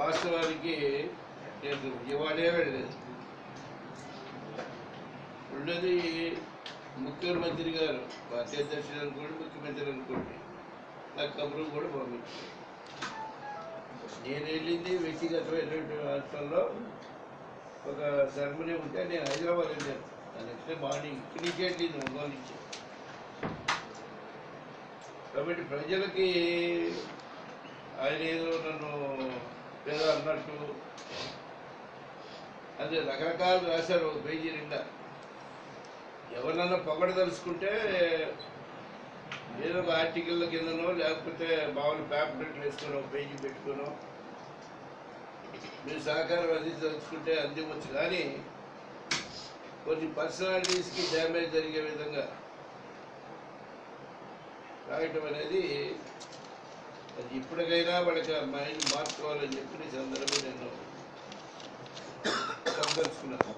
వాస్తవానికి నేను ఇవాళే వెళ్ళలేదు. ఉన్నది ముఖ్యమంత్రి గారు, పార్టీ అధ్యక్షుడు అనుకోండి, ముఖ్యమంత్రి అనుకోండి, నాకు కబురు కూడా పంపించారు. నేను వెళ్ళింది వ్యక్తిగతమైనటువంటి రాష్ట్రంలో ఒక సెరమనీ ఉంటే నేను హైదరాబాద్ వెళ్ళాను. నెక్స్ట్ మార్నింగ్ ఇక్కడి నుంచి వెళ్ళింది, ఒంగోలు నుంచి. కాబట్టి ప్రజలకి ఆయన ఏదో నన్ను ఏదో అన్నట్టు అది రకరకాలు రాశారు ఒక పేజీ నిండా. ఎవరన్నా పొగడదలుచుకుంటే ఏదో ఒక ఆర్టికల్ కిందనో లేకపోతే మామూలు పేపర్లు వేసుకొని ఒక పేజీ పెట్టుకునో మీరు సహకారం అందించదలుచుకుంటే అందివచ్చు. కానీ కొన్ని పర్సనాలిటీస్కి డ్యామేజ్ జరిగే విధంగా రాయటం అనేది అది ఇప్పటికైనా వాళ్ళకి మైండ్ మార్చుకోవాలని చెప్పి ఈ సందర్భంగా నేను సందర్శిస్తున్నాను.